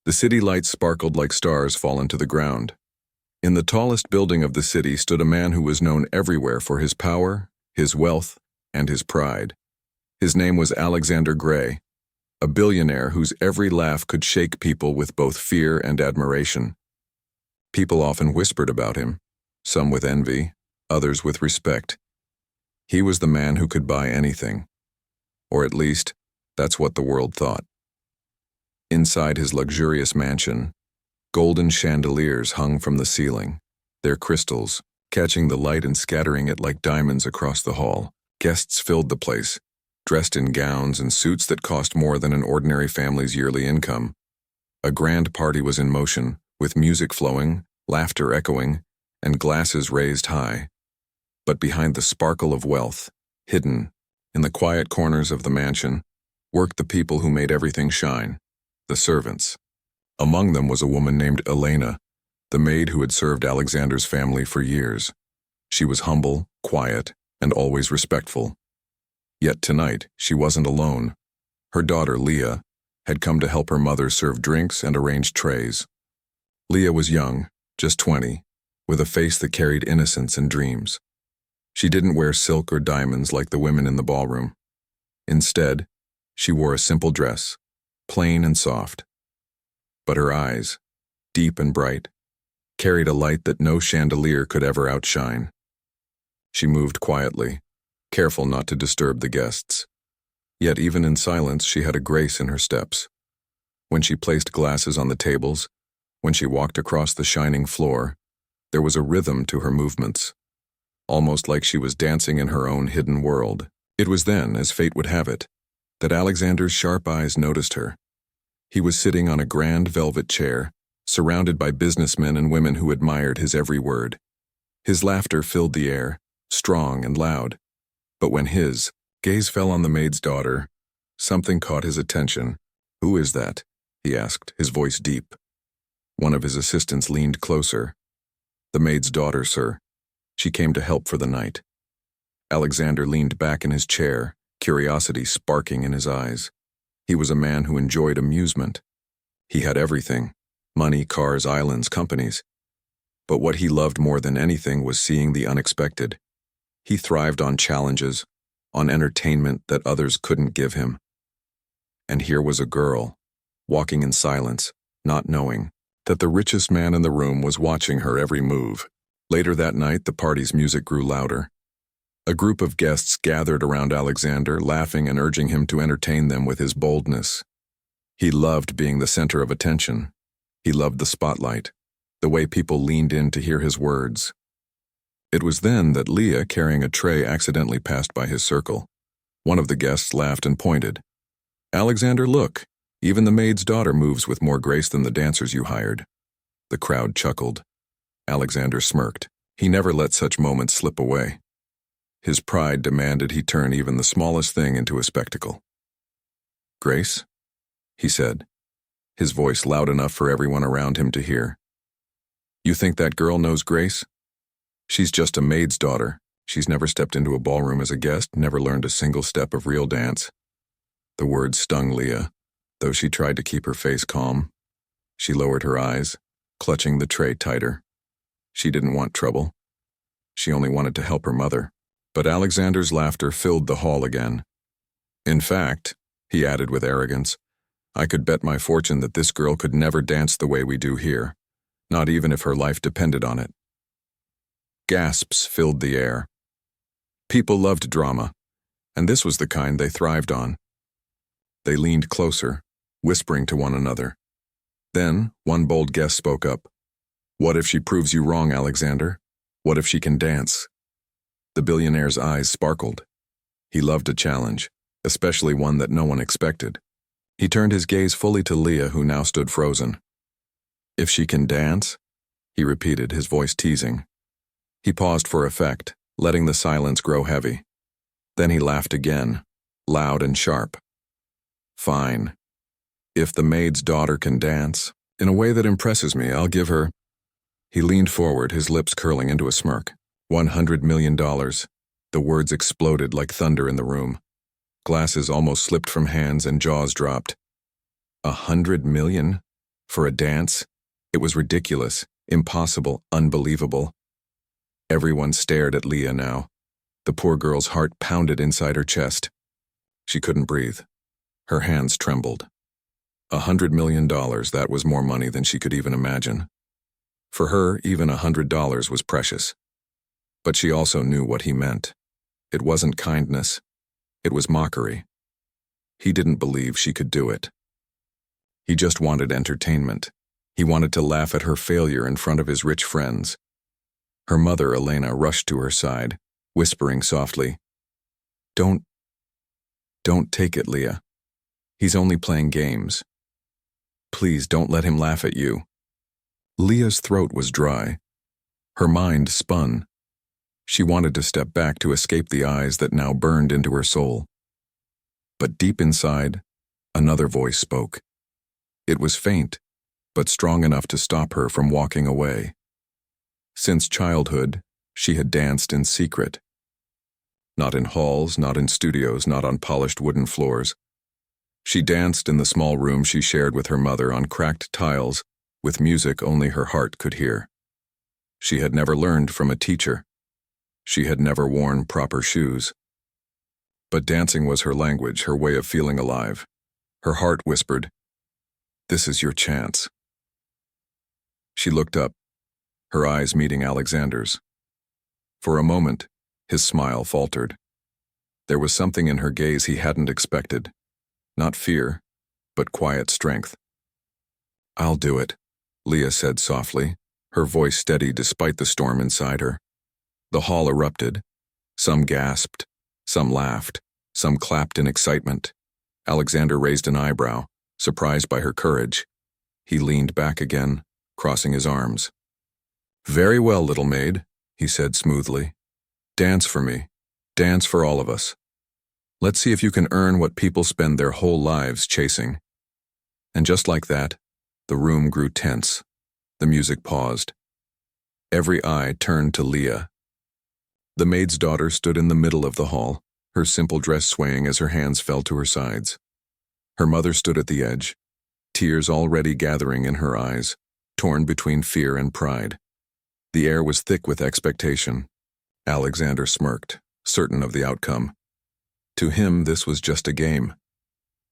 The city lights sparkled like stars fallen to the ground. In the tallest building of the city stood a man who was known everywhere for his power, his wealth, and his pride. His name was Alexander Gray, a billionaire whose every laugh could shake people with both fear and admiration. People often whispered about him, some with envy, others with respect. He was the man who could buy anything. Or at least, that's what the world thought. Inside his luxurious mansion, golden chandeliers hung from the ceiling, their crystals catching the light and scattering it like diamonds across the hall. Guests filled the place, dressed in gowns and suits that cost more than an ordinary family's yearly income. A grand party was in motion, with music flowing, laughter echoing, and glasses raised high. But behind the sparkle of wealth, hidden in the quiet corners of the mansion, worked the people who made everything shine, the servants. Among them was a woman named Elena, the maid who had served Alexander's family for years. She was humble, quiet, and always respectful. Yet tonight, she wasn't alone. Her daughter, Leah, had come to help her mother serve drinks and arrange trays. Leah was young, just 20, with a face that carried innocence and dreams. She didn't wear silk or diamonds like the women in the ballroom. Instead, she wore a simple dress, plain and soft. But her eyes, deep and bright, carried a light that no chandelier could ever outshine. She moved quietly, careful not to disturb the guests. Yet even in silence, she had a grace in her steps. When she placed glasses on the tables, when she walked across the shining floor, there was a rhythm to her movements, almost like she was dancing in her own hidden world. It was then, as fate would have it, that Alexander's sharp eyes noticed her. He was sitting on a grand velvet chair, surrounded by businessmen and women who admired his every word. His laughter filled the air, strong and loud. But when his gaze fell on the maid's daughter, something caught his attention. "Who is that?" he asked, his voice deep. One of his assistants leaned closer. "The maid's daughter, sir. She came to help for the night." Alexander leaned back in his chair, curiosity sparking in his eyes. He was a man who enjoyed amusement. He had everything: money, cars, islands, companies. But what he loved more than anything was seeing the unexpected. He thrived on challenges, on entertainment that others couldn't give him. And here was a girl, walking in silence, not knowing that the richest man in the room was watching her every move. Later that night, the party's music grew louder. A group of guests gathered around Alexander, laughing and urging him to entertain them with his boldness. He loved being the center of attention. He loved the spotlight, the way people leaned in to hear his words. It was then that Leah, carrying a tray, accidentally passed by his circle. One of the guests laughed and pointed. "Alexander, look, even the maid's daughter moves with more grace than the dancers you hired." The crowd chuckled. Alexander smirked. He never let such moments slip away. His pride demanded he turn even the smallest thing into a spectacle. "Grace?" he said, his voice loud enough for everyone around him to hear. "You think that girl knows Grace? She's just a maid's daughter. She's never stepped into a ballroom as a guest, never learned a single step of real dance." The words stung Leah, though she tried to keep her face calm. She lowered her eyes, clutching the tray tighter. She didn't want trouble. She only wanted to help her mother. But Alexander's laughter filled the hall again. "In fact," he added with arrogance, "I could bet my fortune that this girl could never dance the way we do here, not even if her life depended on it." Gasps filled the air. People loved drama, and this was the kind they thrived on. They leaned closer, whispering to one another. Then, one bold guest spoke up. "What if she proves you wrong, Alexander? What if she can dance?" The billionaire's eyes sparkled. He loved a challenge, especially one that no one expected. He turned his gaze fully to Leah, who now stood frozen. "If she can dance?" he repeated, his voice teasing. He paused for effect, letting the silence grow heavy. Then he laughed again, loud and sharp. "Fine. If the maid's daughter can dance, in a way that impresses me, I'll give her—" He leaned forward, his lips curling into a smirk. $100 million. The words exploded like thunder in the room. Glasses almost slipped from hands and jaws dropped. $100 million? For a dance, it was ridiculous, impossible, unbelievable. Everyone stared at Leah now. The poor girl's heart pounded inside her chest. She couldn't breathe. Her hands trembled. $100 million, that was more money than she could even imagine. For her, even $100 was precious. But she also knew what he meant. It wasn't kindness. It was mockery. He didn't believe she could do it. He just wanted entertainment. He wanted to laugh at her failure in front of his rich friends. Her mother, Elena, rushed to her side, whispering softly, Don't take it, Leah. He's only playing games. Please don't let him laugh at you. Leah's throat was dry. Her mind spun. She wanted to step back to escape the eyes that now burned into her soul. But deep inside, another voice spoke. It was faint, but strong enough to stop her from walking away. Since childhood, she had danced in secret. Not in halls, not in studios, not on polished wooden floors. She danced in the small room she shared with her mother on cracked tiles, with music only her heart could hear. She had never learned from a teacher. She had never worn proper shoes. But dancing was her language, her way of feeling alive. Her heart whispered, This is your chance. She looked up, her eyes meeting Alexander's. For a moment, his smile faltered. There was something in her gaze he hadn't expected. Not fear, but quiet strength. I'll do it, Leah said softly, her voice steady despite the storm inside her. The hall erupted. Some gasped, some laughed, some clapped in excitement. Alexander raised an eyebrow, surprised by her courage. He leaned back again, crossing his arms. Very well, little maid, he said smoothly. Dance for me. Dance for all of us. Let's see if you can earn what people spend their whole lives chasing. And just like that, the room grew tense. The music paused. Every eye turned to Leah. The maid's daughter stood in the middle of the hall, her simple dress swaying as her hands fell to her sides. Her mother stood at the edge, tears already gathering in her eyes, torn between fear and pride. The air was thick with expectation. Alexander smirked, certain of the outcome. To him, this was just a game.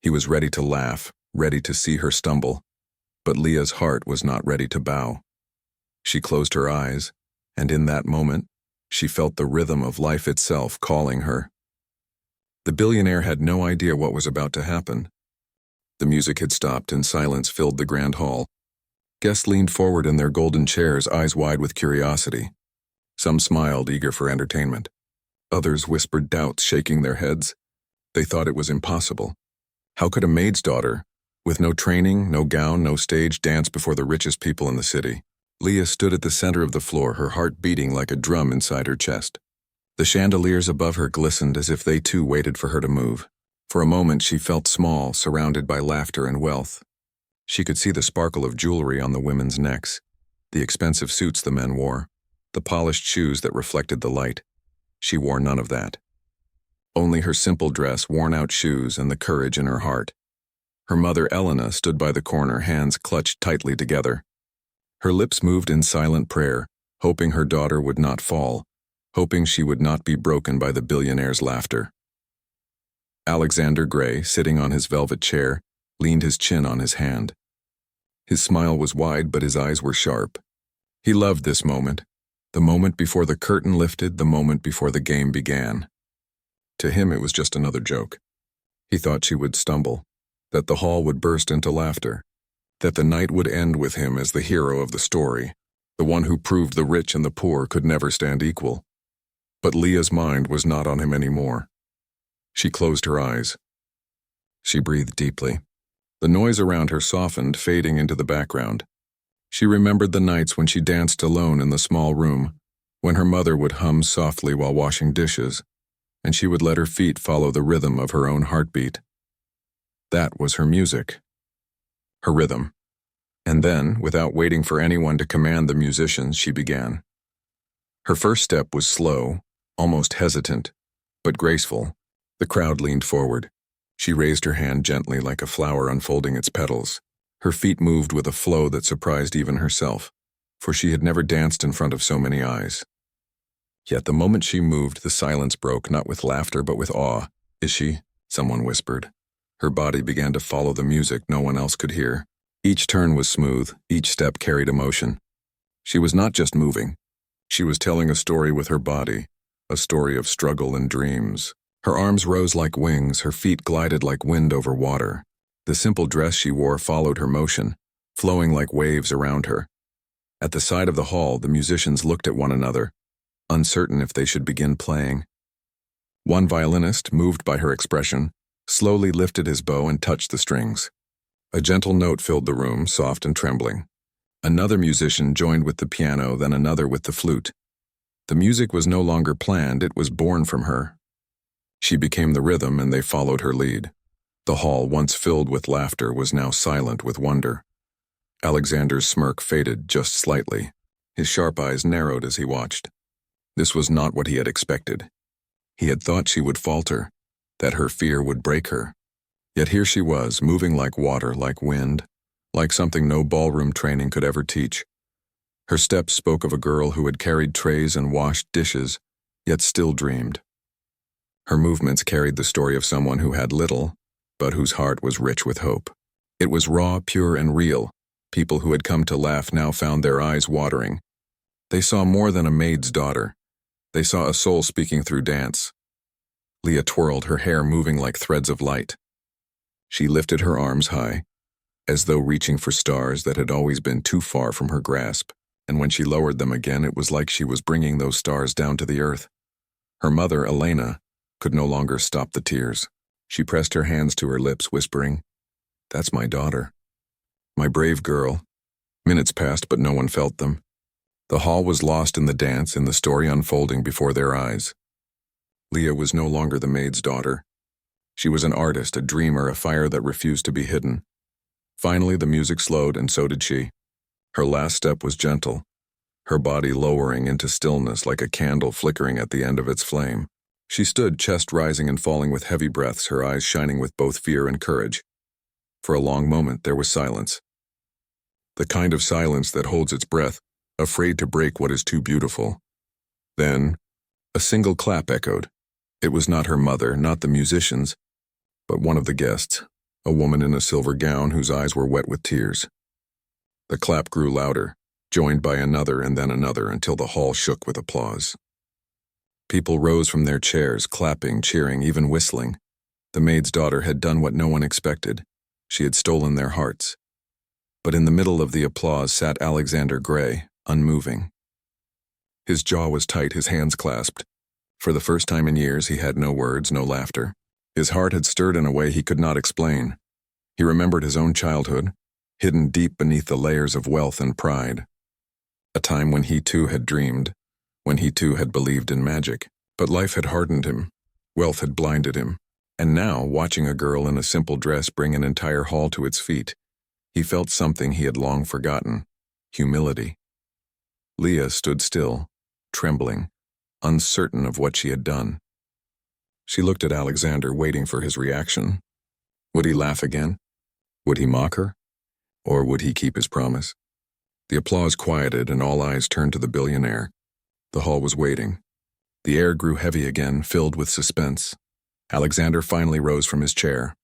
He was ready to laugh, ready to see her stumble. But Leah's heart was not ready to bow. She closed her eyes, and in that moment, she felt the rhythm of life itself calling her. The billionaire had no idea what was about to happen. The music had stopped and silence filled the grand hall. Guests leaned forward in their golden chairs, eyes wide with curiosity. Some smiled, eager for entertainment. Others whispered doubts, shaking their heads. They thought it was impossible. How could a maid's daughter, with no training, no gown, no stage, dance before the richest people in the city? Leah stood at the center of the floor, her heart beating like a drum inside her chest. The chandeliers above her glistened as if they too waited for her to move. For a moment she felt small, surrounded by laughter and wealth. She could see the sparkle of jewelry on the women's necks, the expensive suits the men wore, the polished shoes that reflected the light. She wore none of that. Only her simple dress, worn-out shoes, and the courage in her heart. Her mother, Elena, stood by the corner, hands clutched tightly together. Her lips moved in silent prayer, hoping her daughter would not fall, hoping she would not be broken by the billionaire's laughter. Alexander Gray, sitting on his velvet chair, leaned his chin on his hand. His smile was wide, but his eyes were sharp. He loved this moment, the moment before the curtain lifted, the moment before the game began. To him, it was just another joke. He thought she would stumble, that the hall would burst into laughter, that the night would end with him as the hero of the story, the one who proved the rich and the poor could never stand equal. But Leah's mind was not on him anymore. She closed her eyes. She breathed deeply. The noise around her softened, fading into the background. She remembered the nights when she danced alone in the small room, when her mother would hum softly while washing dishes, and she would let her feet follow the rhythm of her own heartbeat. That was her music, her rhythm. And then, without waiting for anyone to command the musicians, she began. Her first step was slow, almost hesitant, but graceful. The crowd leaned forward. She raised her hand gently like a flower unfolding its petals. Her feet moved with a flow that surprised even herself, for she had never danced in front of so many eyes. Yet the moment she moved, the silence broke, not with laughter but with awe. "Is she?" someone whispered. Her body began to follow the music no one else could hear. Each turn was smooth, each step carried emotion. She was not just moving. She was telling a story with her body, a story of struggle and dreams. Her arms rose like wings, her feet glided like wind over water. The simple dress she wore followed her motion, flowing like waves around her. At the side of the hall, the musicians looked at one another, uncertain if they should begin playing. One violinist, moved by her expression, slowly lifted his bow and touched the strings. A gentle note filled the room, soft and trembling. Another musician joined with the piano, then another with the flute. The music was no longer planned, it was born from her. She became the rhythm, and they followed her lead. The hall, once filled with laughter, was now silent with wonder. Alexander's smirk faded just slightly. His sharp eyes narrowed as he watched. This was not what he had expected. He had thought she would falter, that her fear would break her. Yet here she was, moving like water, like wind, like something no ballroom training could ever teach. Her steps spoke of a girl who had carried trays and washed dishes, yet still dreamed. Her movements carried the story of someone who had little, but whose heart was rich with hope. It was raw, pure, and real. People who had come to laugh now found their eyes watering. They saw more than a maid's daughter. They saw a soul speaking through dance. Leah twirled, her hair moving like threads of light. She lifted her arms high, as though reaching for stars that had always been too far from her grasp, and when she lowered them again, it was like she was bringing those stars down to the earth. Her mother, Elena, could no longer stop the tears. She pressed her hands to her lips, whispering, "That's my daughter. My brave girl." Minutes passed, but no one felt them. The hall was lost in the dance, in the story unfolding before their eyes. Leah was no longer the maid's daughter. She was an artist, a dreamer, a fire that refused to be hidden. Finally, the music slowed, and so did she. Her last step was gentle, her body lowering into stillness like a candle flickering at the end of its flame. She stood, chest rising and falling with heavy breaths, her eyes shining with both fear and courage. For a long moment, there was silence. The kind of silence that holds its breath, afraid to break what is too beautiful. Then, a single clap echoed. It was not her mother, not the musicians, but one of the guests, a woman in a silver gown whose eyes were wet with tears. The clap grew louder, joined by another and then another until the hall shook with applause. People rose from their chairs, clapping, cheering, even whistling. The maid's daughter had done what no one expected. She had stolen their hearts. But in the middle of the applause sat Alexander Gray, unmoving. His jaw was tight, his hands clasped. For the first time in years, he had no words, no laughter. His heart had stirred in a way he could not explain. He remembered his own childhood, hidden deep beneath the layers of wealth and pride. A time when he too had dreamed, when he too had believed in magic. But life had hardened him, wealth had blinded him, and now, watching a girl in a simple dress bring an entire hall to its feet, he felt something he had long forgotten: humility. Leah stood still, trembling, uncertain of what she had done. She looked at Alexander, waiting for his reaction. Would he laugh again? Would he mock her? Or would he keep his promise? The applause quieted, and all eyes turned to the billionaire. The hall was waiting. The air grew heavy again, filled with suspense. Alexander finally rose from his chair.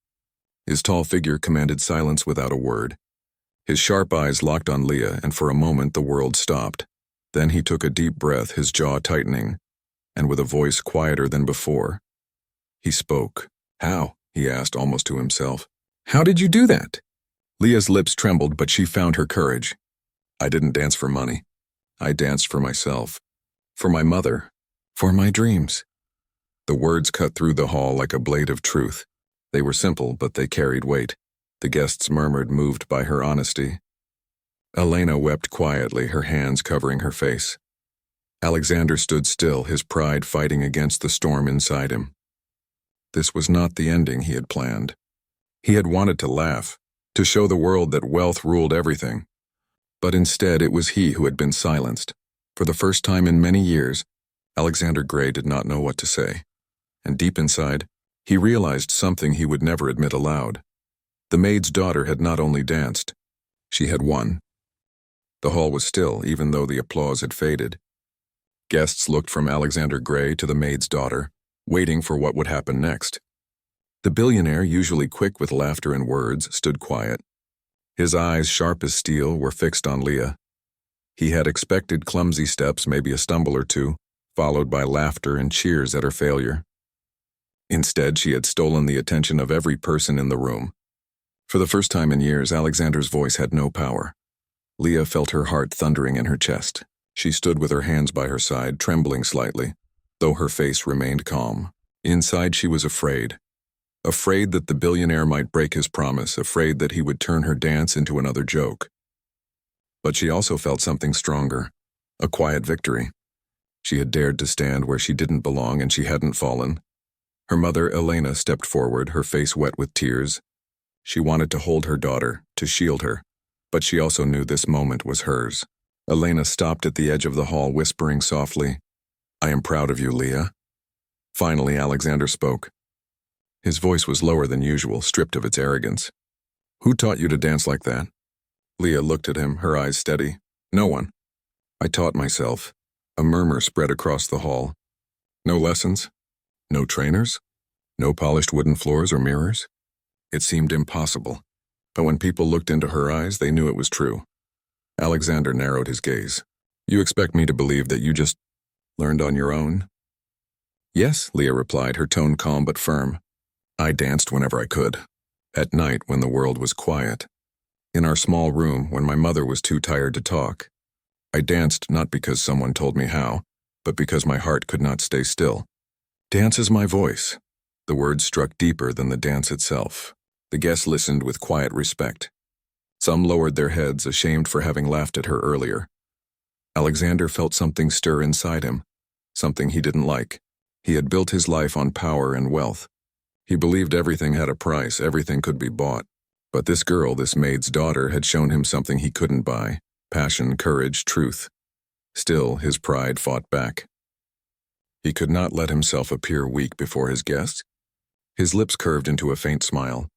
His tall figure commanded silence without a word. His sharp eyes locked on Leah, and for a moment the world stopped. Then he took a deep breath, his jaw tightening, and with a voice quieter than before, he spoke. "How?" he asked, almost to himself. "How did you do that?" Leah's lips trembled, but she found her courage. "I didn't dance for money. I danced for myself, for my mother, for my dreams." The words cut through the hall like a blade of truth. They were simple, but they carried weight. The guests murmured, moved by her honesty. Elena wept quietly, her hands covering her face. Alexander stood still, his pride fighting against the storm inside him. This was not the ending he had planned. He had wanted to laugh, to show the world that wealth ruled everything. But instead, it was he who had been silenced. For the first time in many years, Alexander Gray did not know what to say. And deep inside, he realized something he would never admit aloud. The maid's daughter had not only danced, She had won. The hall was still, even though the applause had faded. Guests looked from Alexander Gray to the maid's daughter, waiting for what would happen next. The billionaire, usually quick with laughter and words, stood quiet. His eyes, sharp as steel, were fixed on Leah. He had expected clumsy steps, maybe a stumble or two, followed by laughter and cheers at her failure. Instead, she had stolen the attention of every person in the room. For the first time in years, Alexander's voice had no power. Leah felt her heart thundering in her chest. She stood with her hands by her side, trembling slightly, though her face remained calm. Inside, she was afraid. Afraid that the billionaire might break his promise, afraid that he would turn her dance into another joke. But she also felt something stronger, a quiet victory. She had dared to stand where she didn't belong, and she hadn't fallen. Her mother, Elena, stepped forward, her face wet with tears. She wanted to hold her daughter, to shield her, but she also knew this moment was hers. Elena stopped at the edge of the hall, whispering softly, "I am proud of you, Leah." Finally, Alexander spoke. His voice was lower than usual, stripped of its arrogance. "Who taught you to dance like that?" Leah looked at him, her eyes steady. "No one. I taught myself." A murmur spread across the hall. No lessons? No trainers? No polished wooden floors or mirrors? It seemed impossible. But when people looked into her eyes, they knew it was true. Alexander narrowed his gaze. "You expect me to believe that you just learned on your own?" "Yes," Leah replied, her tone calm but firm. "I danced whenever I could. At night when the world was quiet. In our small room when my mother was too tired to talk. I danced not because someone told me how, but because my heart could not stay still. Dance is my voice." The words struck deeper than the dance itself. The guests listened with quiet respect. Some lowered their heads, ashamed for having laughed at her earlier. Alexander felt something stir inside him, something he didn't like. He had built his life on power and wealth. He believed everything had a price, everything could be bought. But this girl, this maid's daughter, had shown him something he couldn't buy: passion, courage, truth. Still, his pride fought back. He could not let himself appear weak before his guests. His lips curved into a faint smile.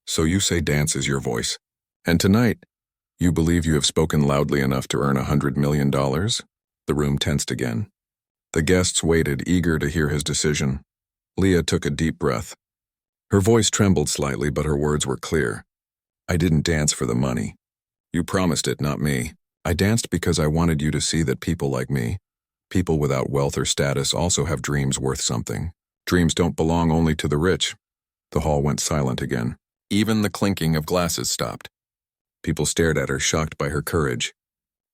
"So you say dance is your voice. And tonight, you believe you have spoken loudly enough to earn $100 million? The room tensed again. The guests waited, eager to hear his decision. Leah took a deep breath. Her voice trembled slightly, but her words were clear. "I didn't dance for the money. You promised it, not me. I danced because I wanted you to see that people like me, people without wealth or status, also have dreams worth something. Dreams don't belong only to the rich." The hall went silent again. Even the clinking of glasses stopped. People stared at her, shocked by her courage.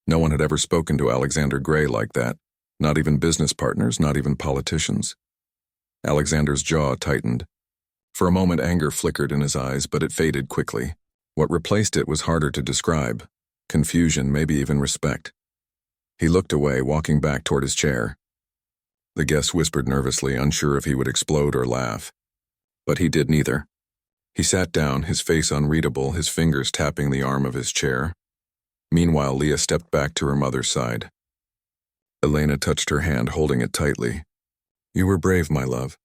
No one had ever spoken to Alexander Gray like that. Not even business partners, not even politicians. Alexander's jaw tightened. For a moment, anger flickered in his eyes, but it faded quickly. What replaced it was harder to describe. Confusion, maybe even respect. He looked away, walking back toward his chair. The guest whispered nervously, unsure if he would explode or laugh. But he did neither. He sat down, his face unreadable, his fingers tapping the arm of his chair. Meanwhile, Leah stepped back to her mother's side. Elena touched her hand, holding it tightly. "You were brave, my love.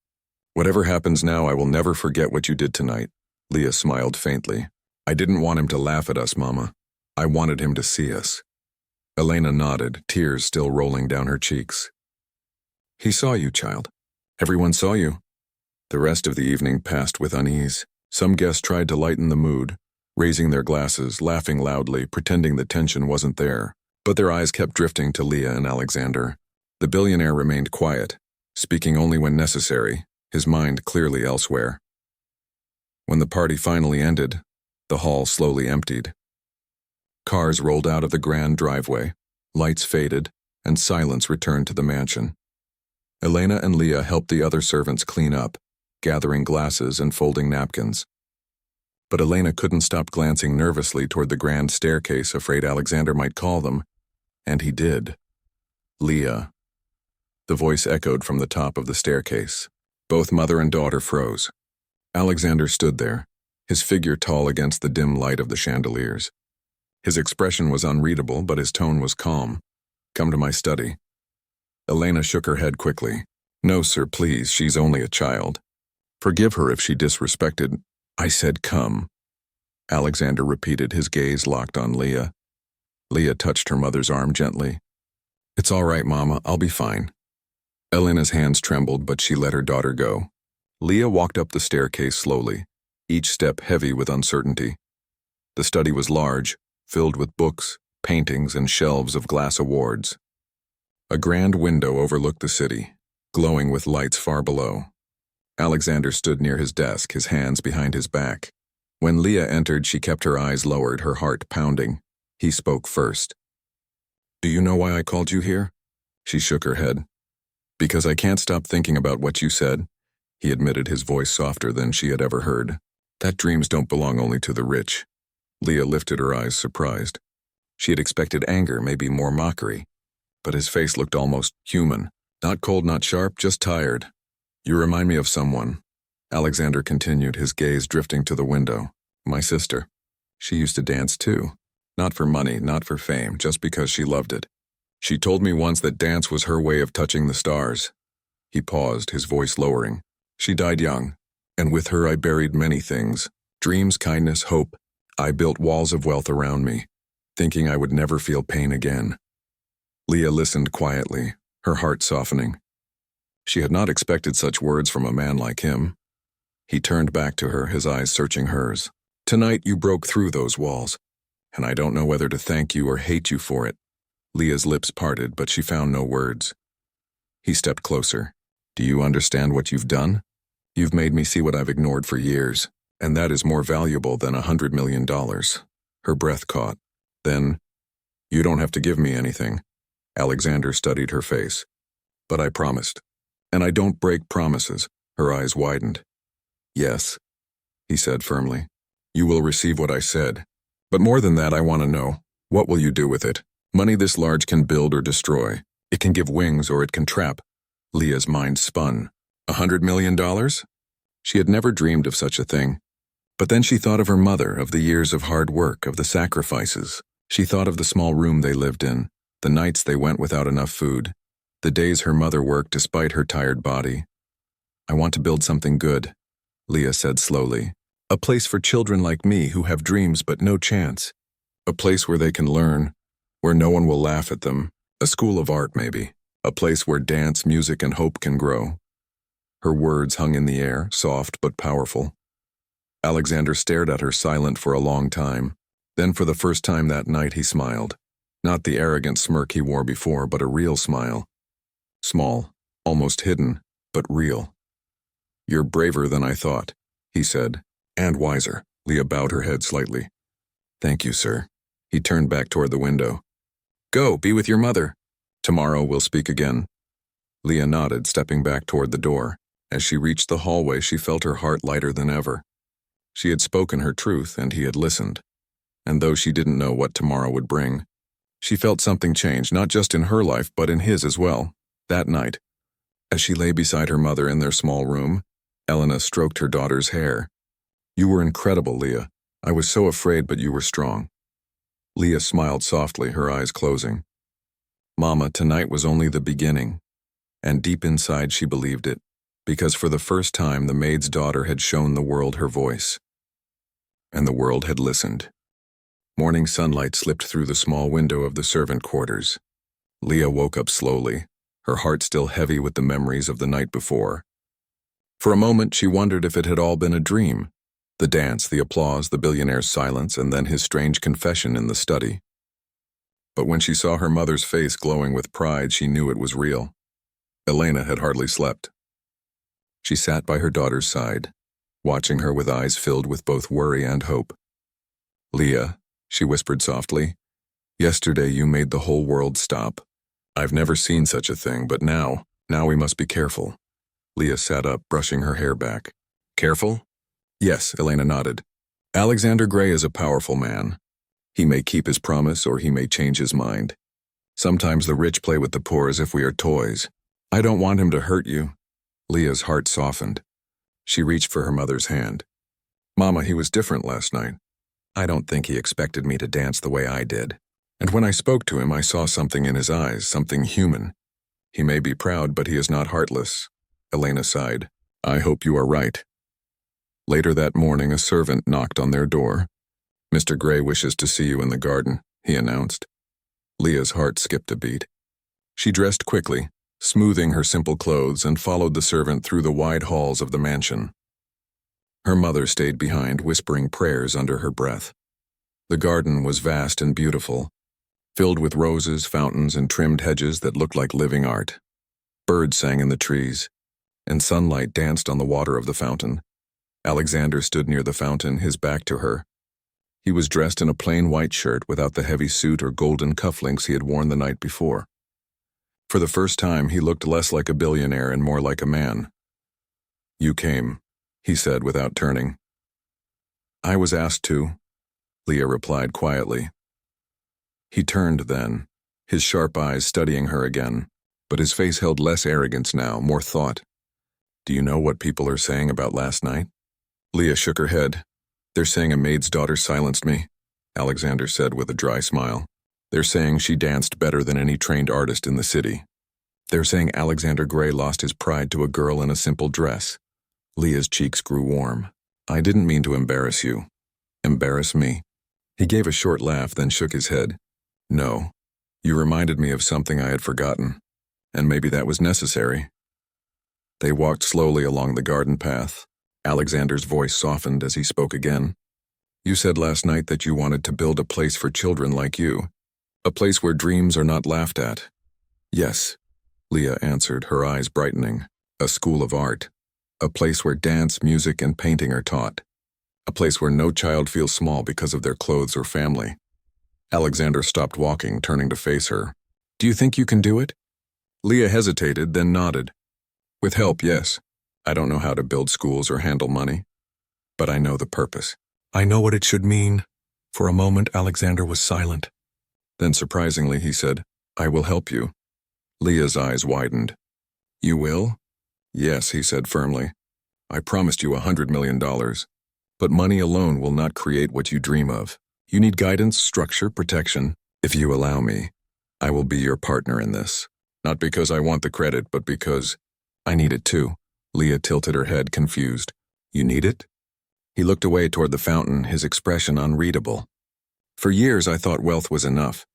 Whatever happens now, I will never forget what you did tonight." Leah smiled faintly. "I didn't want him to laugh at us, Mama. I wanted him to see us." Elena nodded, tears still rolling down her cheeks. "He saw you, child. Everyone saw you." The rest of the evening passed with unease. Some guests tried to lighten the mood, raising their glasses, laughing loudly, pretending the tension wasn't there. But their eyes kept drifting to Leah and Alexander. The billionaire remained quiet, speaking only when necessary, his mind clearly elsewhere. When the party finally ended, the hall slowly emptied. Cars rolled out of the grand driveway, lights faded, and silence returned to the mansion. Elena and Leah helped the other servants clean up, gathering glasses and folding napkins. But Elena couldn't stop glancing nervously toward the grand staircase, afraid Alexander might call them. And he did. "Leah." The voice echoed from the top of the staircase. Both mother and daughter froze. Alexander stood there, his figure tall against the dim light of the chandeliers. His expression was unreadable, but his tone was calm. "Come to my study." Elena shook her head quickly. "No, sir, please, she's only a child. Forgive her if she disrespected." "I said come." Alexander repeated, his gaze locked on Leah. Leah touched her mother's arm gently. "It's all right, Mama, I'll be fine." Elena's hands trembled, but she let her daughter go. Leah walked up the staircase slowly, each step heavy with uncertainty. The study was large, filled with books, paintings, and shelves of glass awards. A grand window overlooked the city, glowing with lights far below. Alexander stood near his desk, his hands behind his back. When Leah entered, she kept her eyes lowered, her heart pounding. He spoke first. "Do you know why I called you here?" She shook her head. "Because I can't stop thinking about what you said," he admitted, his voice softer than she had ever heard. "That dreams don't belong only to the rich." Leah lifted her eyes, surprised. She had expected anger, maybe more mockery. But his face looked almost human. Not cold, not sharp, just tired. "You remind me of someone," Alexander continued, his gaze drifting to the window. "My sister. She used to dance too. Not for money, not for fame, just because she loved it. She told me once that dance was her way of touching the stars." He paused, his voice lowering. "She died young, and with her I buried many things. Dreams, kindness, hope. I built walls of wealth around me, thinking I would never feel pain again." Leah listened quietly, her heart softening. She had not expected such words from a man like him. He turned back to her, his eyes searching hers. "Tonight you broke through those walls, and I don't know whether to thank you or hate you for it." Leah's lips parted, but she found no words. He stepped closer. "Do you understand what you've done? You've made me see what I've ignored for years, and that is more valuable than $100 million. Her breath caught. Then, "You don't have to give me anything." Alexander studied her face. "But I promised. And I don't break promises." Her eyes widened. "Yes," he said firmly. "You will receive what I said. But more than that, I want to know, what will you do with it? Money this large can build or destroy. It can give wings or it can trap." Leah's mind spun. $100 million? She had never dreamed of such a thing. But then she thought of her mother, of the years of hard work, of the sacrifices. She thought of the small room they lived in, the nights they went without enough food, the days her mother worked despite her tired body. "I want to build something good," Leah said slowly. "A place for children like me who have dreams but no chance. A place where they can learn, where no one will laugh at them. A school of art, maybe. A place where dance, music, and hope can grow." Her words hung in the air, soft but powerful. Alexander stared at her, silent for a long time. Then for the first time that night he smiled. Not the arrogant smirk he wore before, but a real smile. Small, almost hidden, but real. "You're braver than I thought," he said. "And wiser." Leah bowed her head slightly. "Thank you, sir." He turned back toward the window. "Go, be with your mother. Tomorrow we'll speak again." Leah nodded, stepping back toward the door. As she reached the hallway, she felt her heart lighter than ever. She had spoken her truth, and he had listened. And though she didn't know what tomorrow would bring, she felt something change, not just in her life, but in his as well. That night, as she lay beside her mother in their small room, Elena stroked her daughter's hair. "You were incredible, Leah. I was so afraid, but you were strong." Leah smiled softly, her eyes closing. Mama, tonight was only the beginning. And deep inside she believed it, because for the first time the maid's daughter had shown the world her voice. And the world had listened. Morning sunlight slipped through the small window of the servant quarters. Leah woke up slowly, her heart still heavy with the memories of the night before. For a moment she wondered if it had all been a dream. The dance, the applause, the billionaire's silence, and then his strange confession in the study. But when she saw her mother's face glowing with pride, she knew it was real. Elena had hardly slept. She sat by her daughter's side, watching her with eyes filled with both worry and hope. "Leah," she whispered softly, "yesterday you made the whole world stop. I've never seen such a thing, but now we must be careful." Leah sat up, brushing her hair back. "Careful?" "Yes," Elena nodded. "Alexander Gray is a powerful man. He may keep his promise or he may change his mind. Sometimes the rich play with the poor as if we are toys. I don't want him to hurt you." Leah's heart softened. She reached for her mother's hand. "Mama, he was different last night. I don't think he expected me to dance the way I did. And when I spoke to him, I saw something in his eyes, something human. He may be proud, but he is not heartless." Elena sighed. "I hope you are right." Later that morning, a servant knocked on their door. "Mr. Gray wishes to see you in the garden," he announced. Leah's heart skipped a beat. She dressed quickly, smoothing her simple clothes, and followed the servant through the wide halls of the mansion. Her mother stayed behind, whispering prayers under her breath. The garden was vast and beautiful, filled with roses, fountains, and trimmed hedges that looked like living art. Birds sang in the trees, and sunlight danced on the water of the fountain. Alexander stood near the fountain, his back to her. He was dressed in a plain white shirt without the heavy suit or golden cufflinks he had worn the night before. For the first time, he looked less like a billionaire and more like a man. "You came," he said without turning. "I was asked to," Leah replied quietly. He turned then, his sharp eyes studying her again, but his face held less arrogance now, more thought. "Do you know what people are saying about last night?" Leah shook her head. "They're saying a maid's daughter silenced me," Alexander said with a dry smile. "They're saying she danced better than any trained artist in the city. They're saying Alexander Gray lost his pride to a girl in a simple dress." Leah's cheeks grew warm. "I didn't mean to embarrass you." "Embarrass me?" He gave a short laugh, then shook his head. "No. You reminded me of something I had forgotten, and maybe that was necessary." They walked slowly along the garden path. Alexander's voice softened as he spoke again. "You said last night that you wanted to build a place for children like you, a place where dreams are not laughed at." "Yes," Leah answered, her eyes brightening. "A school of art. A place where dance, music, and painting are taught. A place where no child feels small because of their clothes or family." Alexander stopped walking, turning to face her. "Do you think you can do it?" Leah hesitated, then nodded. "With help, yes. I don't know how to build schools or handle money, but I know the purpose. I know what it should mean." For a moment, Alexander was silent. Then, surprisingly, he said, "I will help you." Leah's eyes widened. "You will?" "Yes," he said firmly. "I promised you $100 million. But money alone will not create what you dream of. You need guidance, structure, protection. If you allow me, I will be your partner in this. Not because I want the credit, but because I need it too." Leah tilted her head, confused. "You need it?" He looked away toward the fountain, his expression unreadable. "For years I thought wealth was enough.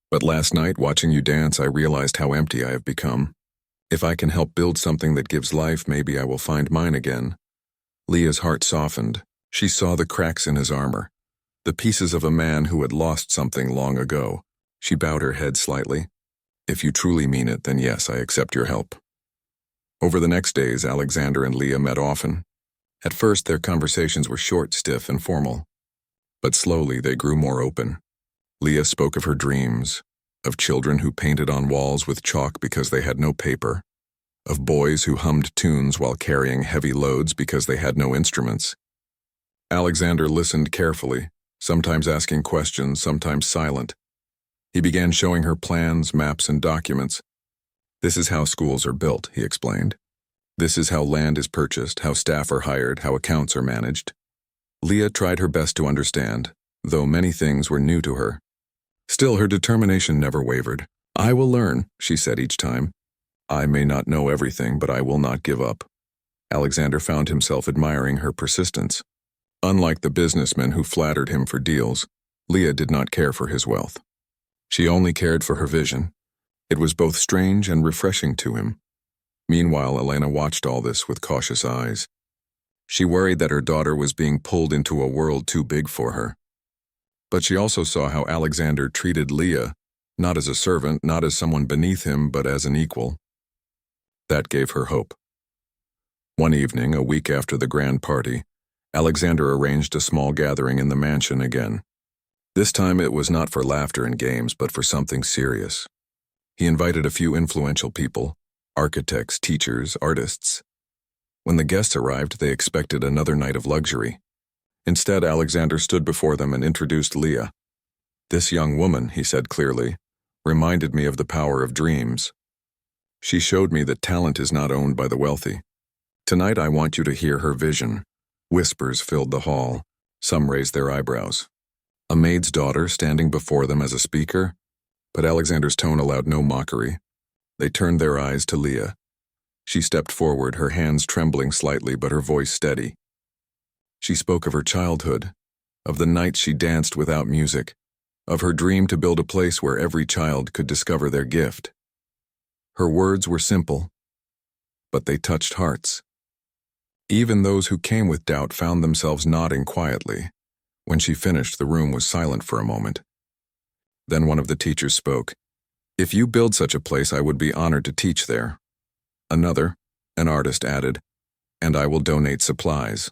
But last night, watching you dance, I realized how empty I have become. If I can help build something that gives life, maybe I will find mine again." Leah's heart softened. She saw the cracks in his armor, the pieces of a man who had lost something long ago. She bowed her head slightly. "If you truly mean it, then yes, I accept your help." Over the next days, Alexander and Leah met often. At first, their conversations were short, stiff, and formal. But slowly, they grew more open. Leah spoke of her dreams, of children who painted on walls with chalk because they had no paper, of boys who hummed tunes while carrying heavy loads because they had no instruments. Alexander listened carefully, sometimes asking questions, sometimes silent. He began showing her plans, maps, and documents. "This is how schools are built," he explained. "This is how land is purchased, how staff are hired, how accounts are managed." Leah tried her best to understand, though many things were new to her. Still, her determination never wavered. "I will learn," she said each time. "I may not know everything, but I will not give up." Alexander found himself admiring her persistence. Unlike the businessmen who flattered him for deals, Leah did not care for his wealth. She only cared for her vision. It was both strange and refreshing to him. Meanwhile, Elena watched all this with cautious eyes. She worried that her daughter was being pulled into a world too big for her. But she also saw how Alexander treated Leah, not as a servant, not as someone beneath him, but as an equal. That gave her hope. One evening, a week after the grand party, Alexander arranged a small gathering in the mansion again. This time it was not for laughter and games, but for something serious. He invited a few influential people, architects, teachers, artists. When the guests arrived, they expected another night of luxury. Instead, Alexander stood before them and introduced Leah. "This young woman," he said clearly, "reminded me of the power of dreams. She showed me that talent is not owned by the wealthy. Tonight I want you to hear her vision." Whispers filled the hall. Some raised their eyebrows. A maid's daughter standing before them as a speaker? But Alexander's tone allowed no mockery. They turned their eyes to Leah. She stepped forward, her hands trembling slightly but her voice steady. She spoke of her childhood, of the nights she danced without music, of her dream to build a place where every child could discover their gift. Her words were simple, but they touched hearts. Even those who came with doubt found themselves nodding quietly. When she finished, the room was silent for a moment. Then one of the teachers spoke. "If you build such a place, I would be honored to teach there." Another, an artist, added, "And I will donate supplies."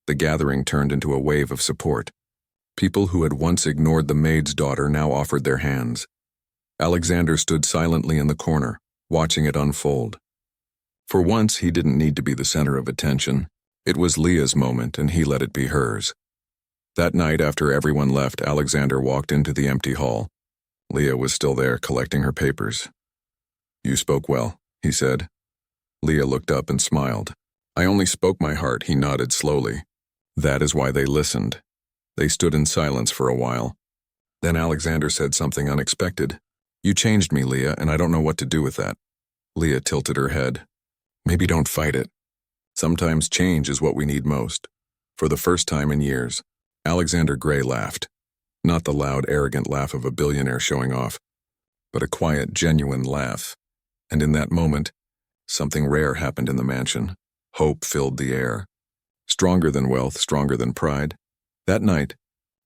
The gathering turned into a wave of support. People who had once ignored the maid's daughter now offered their hands. Alexander stood silently in the corner, watching it unfold. For once, he didn't need to be the center of attention. It was Leah's moment, and he let it be hers. That night, after everyone left, Alexander walked into the empty hall. Leah was still there, collecting her papers. "You spoke well," he said. Leah looked up and smiled. "I only spoke my heart," he nodded slowly. That is why they listened. They stood in silence for a while. Then Alexander said something unexpected. "You changed me, Leah, and I don't know what to do with that." Leah tilted her head. "Maybe don't fight it. Sometimes change is what we need most." For the first time in years, Alexander Gray laughed. Not the loud, arrogant laugh of a billionaire showing off, but a quiet, genuine laugh. And in that moment, something rare happened in the mansion. Hope filled the air. Stronger than wealth, stronger than pride. That night,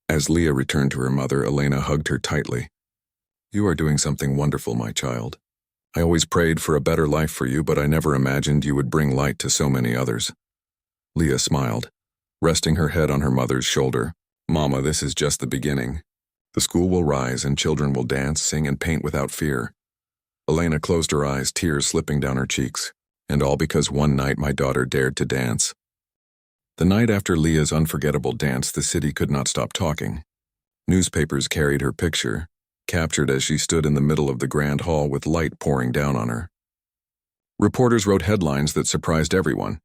as Leah returned to her mother, Elena hugged her tightly. "You are doing something wonderful, my child. I always prayed for a better life for you, but I never imagined you would bring light to so many others." Leah smiled, resting her head on her mother's shoulder. "Mama, this is just the beginning. The school will rise and children will dance, sing, and paint without fear." Elena closed her eyes, tears slipping down her cheeks. "And all because one night my daughter dared to dance." The night after Leah's unforgettable dance, the city could not stop talking. Newspapers carried her picture, captured as she stood in the middle of the grand hall with light pouring down on her. Reporters wrote headlines that surprised everyone.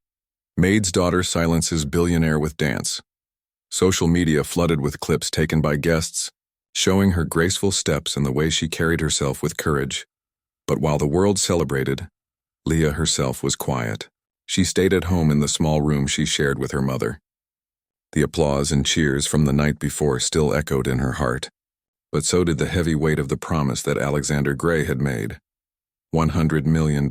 "Maid's daughter silences billionaire with dance." Social media flooded with clips taken by guests, showing her graceful steps and the way she carried herself with courage. But while the world celebrated, Leah herself was quiet. She stayed at home in the small room she shared with her mother. The applause and cheers from the night before still echoed in her heart, but so did the heavy weight of the promise that Alexander Gray had made. $100 million.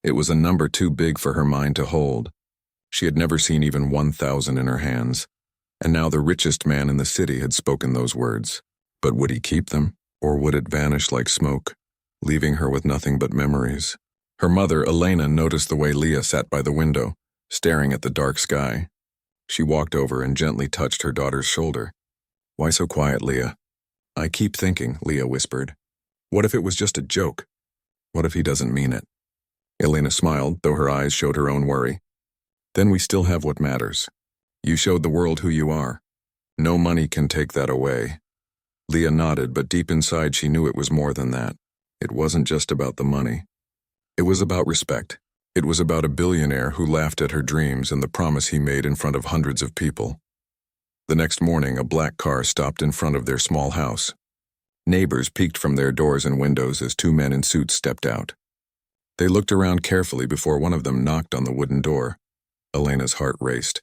It was a number too big for her mind to hold. She had never seen even 1,000 in her hands, and now the richest man in the city had spoken those words. But would he keep them, or would it vanish like smoke, leaving her with nothing but memories? Her mother, Elena, noticed the way Leah sat by the window, staring at the dark sky. She walked over and gently touched her daughter's shoulder. "Why so quiet, Leah?" "I keep thinking," Leah whispered. "What if it was just a joke? What if he doesn't mean it?" Elena smiled, though her eyes showed her own worry. "Then we still have what matters. You showed the world who you are. No money can take that away." Leah nodded, but deep inside she knew it was more than that. It wasn't just about the money. It was about respect. It was about a billionaire who laughed at her dreams and the promise he made in front of hundreds of people. The next morning, a black car stopped in front of their small house. Neighbors peeked from their doors and windows as two men in suits stepped out. They looked around carefully before one of them knocked on the wooden door. Elena's heart raced.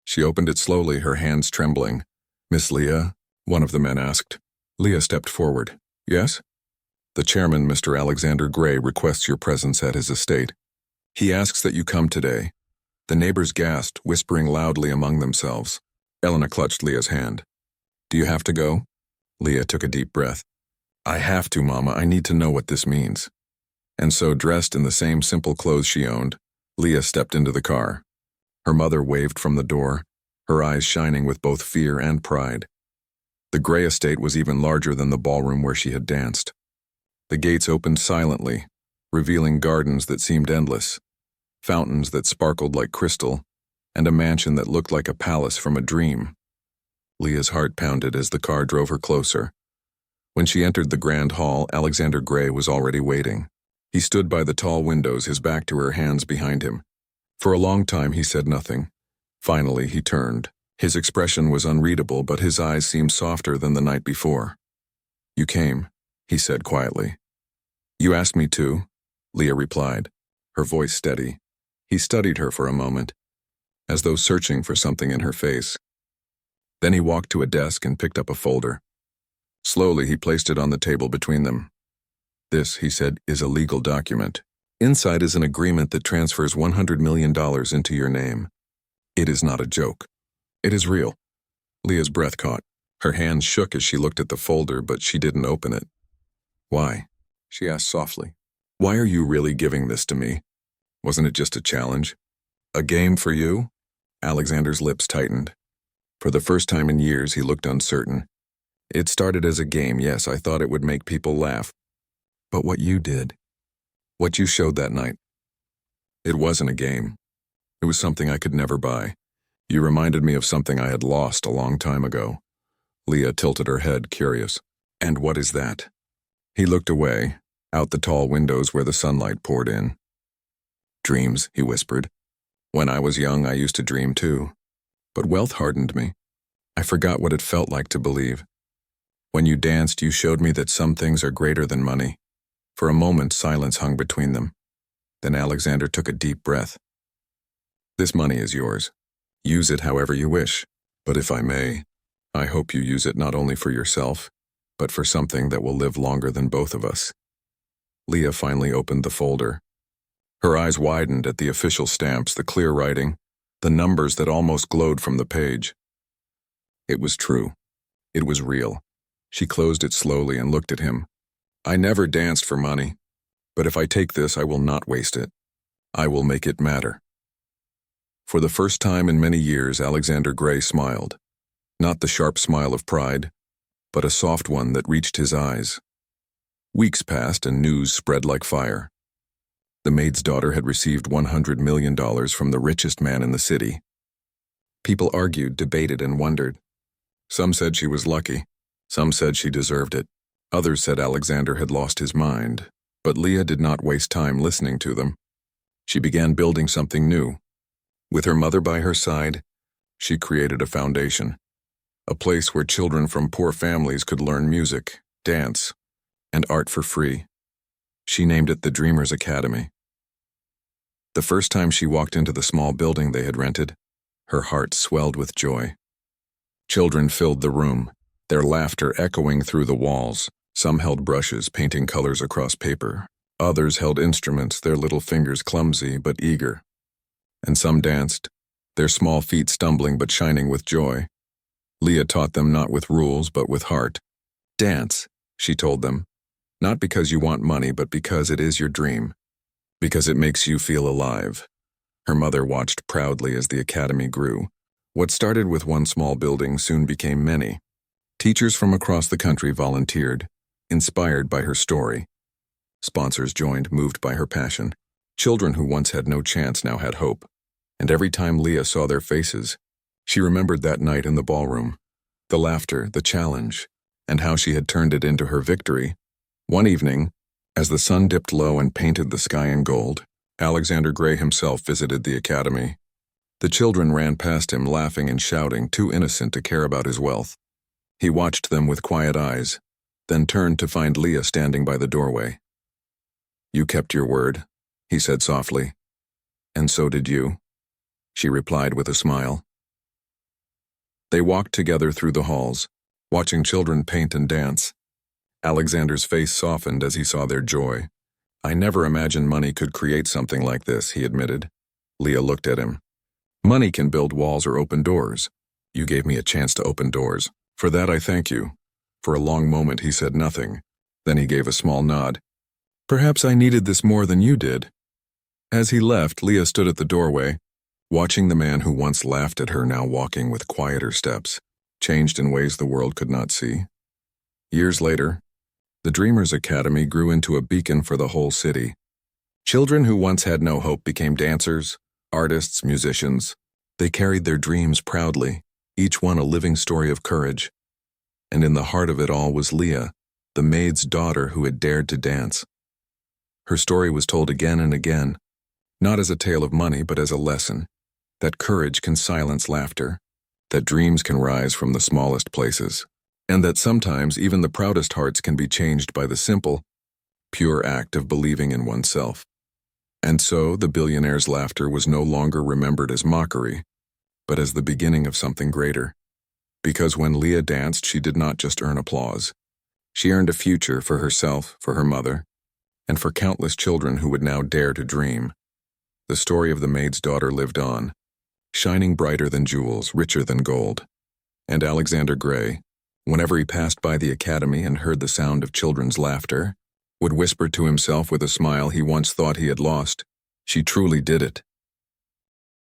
She opened it slowly, her hands trembling. "Miss Leah?" one of the men asked. Leah stepped forward. "Yes?" "The chairman, Mr. Alexander Gray, requests your presence at his estate. He asks that you come today." The neighbors gasped, whispering loudly among themselves. Elena clutched Leah's hand. "Do you have to go?" Leah took a deep breath. "I have to, Mama. I need to know what this means." And so, dressed in the same simple clothes she owned, Leah stepped into the car. Her mother waved from the door, her eyes shining with both fear and pride. The Gray estate was even larger than the ballroom where she had danced. The gates opened silently, revealing gardens that seemed endless, fountains that sparkled like crystal, and a mansion that looked like a palace from a dream. Leah's heart pounded as the car drove her closer. When she entered the grand hall, Alexander Gray was already waiting. He stood by the tall windows, his back to her, hands behind him. For a long time he said nothing. Finally he turned. His expression was unreadable, but his eyes seemed softer than the night before. "You came," he said quietly. "You asked me to," Leah replied, her voice steady. He studied her for a moment, as though searching for something in her face. Then he walked to a desk and picked up a folder. Slowly, he placed it on the table between them. "This," he said, "is a legal document. Inside is an agreement that transfers $100 million into your name. It is not a joke. It is real." Leah's breath caught. Her hands shook as she looked at the folder, but she didn't open it. "Why?" she asked softly. "Why are you really giving this to me? Wasn't it just a challenge? A game for you?" Alexander's lips tightened. For the first time in years, he looked uncertain. "It started as a game, yes, I thought it would make people laugh. But what you did, what you showed that night, it wasn't a game. It was something I could never buy. You reminded me of something I had lost a long time ago." Leah tilted her head, curious. "And what is that?" He looked away, out the tall windows where the sunlight poured in. "Dreams," he whispered. "When I was young, I used to dream too. But wealth hardened me. I forgot what it felt like to believe. When you danced, you showed me that some things are greater than money." For a moment, silence hung between them. Then Alexander took a deep breath. "This money is yours. Use it however you wish. But if I may, I hope you use it not only for yourself, but for something that will live longer than both of us." Leah finally opened the folder. Her eyes widened at the official stamps, the clear writing, the numbers that almost glowed from the page. It was true. It was real. She closed it slowly and looked at him. "I never danced for money, but if I take this, I will not waste it. I will make it matter." For the first time in many years, Alexander Gray smiled. Not the sharp smile of pride, but a soft one that reached his eyes. Weeks passed and news spread like fire. The maid's daughter had received $100 million from the richest man in the city. People argued, debated, and wondered. Some said she was lucky. Some said she deserved it. Others said Alexander had lost his mind. But Leah did not waste time listening to them. She began building something new. With her mother by her side, she created a foundation. A place where children from poor families could learn music, dance, and art for free. She named it the Dreamers Academy. The first time she walked into the small building they had rented, her heart swelled with joy. Children filled the room, their laughter echoing through the walls. Some held brushes, painting colors across paper. Others held instruments, their little fingers clumsy but eager. And some danced, their small feet stumbling but shining with joy. Leah taught them not with rules but with heart. "Dance," she told them. "Not because you want money, but because it is your dream. Because it makes you feel alive." Her mother watched proudly as the academy grew. What started with one small building soon became many. Teachers from across the country volunteered, inspired by her story. Sponsors joined, moved by her passion. Children who once had no chance now had hope. And every time Leah saw their faces, she remembered that night in the ballroom, the laughter, the challenge, and how she had turned it into her victory. One evening, as the sun dipped low and painted the sky in gold, Alexander Gray himself visited the academy. The children ran past him, laughing and shouting, too innocent to care about his wealth. He watched them with quiet eyes, then turned to find Leah standing by the doorway. "You kept your word," he said softly. "And so did you," she replied with a smile. They walked together through the halls, watching children paint and dance. Alexander's face softened as he saw their joy. "I never imagined money could create something like this," he admitted. Leah looked at him. "Money can build walls or open doors. You gave me a chance to open doors. For that I thank you." For a long moment he said nothing. Then he gave a small nod. "Perhaps I needed this more than you did." As he left, Leah stood at the doorway, watching the man who once laughed at her now walking with quieter steps, changed in ways the world could not see. Years later, the Dreamers Academy grew into a beacon for the whole city. Children who once had no hope became dancers, artists, musicians. They carried their dreams proudly, each one a living story of courage. And in the heart of it all was Leah, the maid's daughter who had dared to dance. Her story was told again and again, not as a tale of money but as a lesson, that courage can silence laughter, that dreams can rise from the smallest places, and that sometimes even the proudest hearts can be changed by the simple, pure act of believing in oneself. And so the billionaire's laughter was no longer remembered as mockery, but as the beginning of something greater. Because when Leah danced, she did not just earn applause. She earned a future for herself, for her mother, and for countless children who would now dare to dream. The story of the maid's daughter lived on, shining brighter than jewels, richer than gold. And Alexander Gray, whenever he passed by the academy and heard the sound of children's laughter, would whisper to himself with a smile he once thought he had lost, "She truly did it."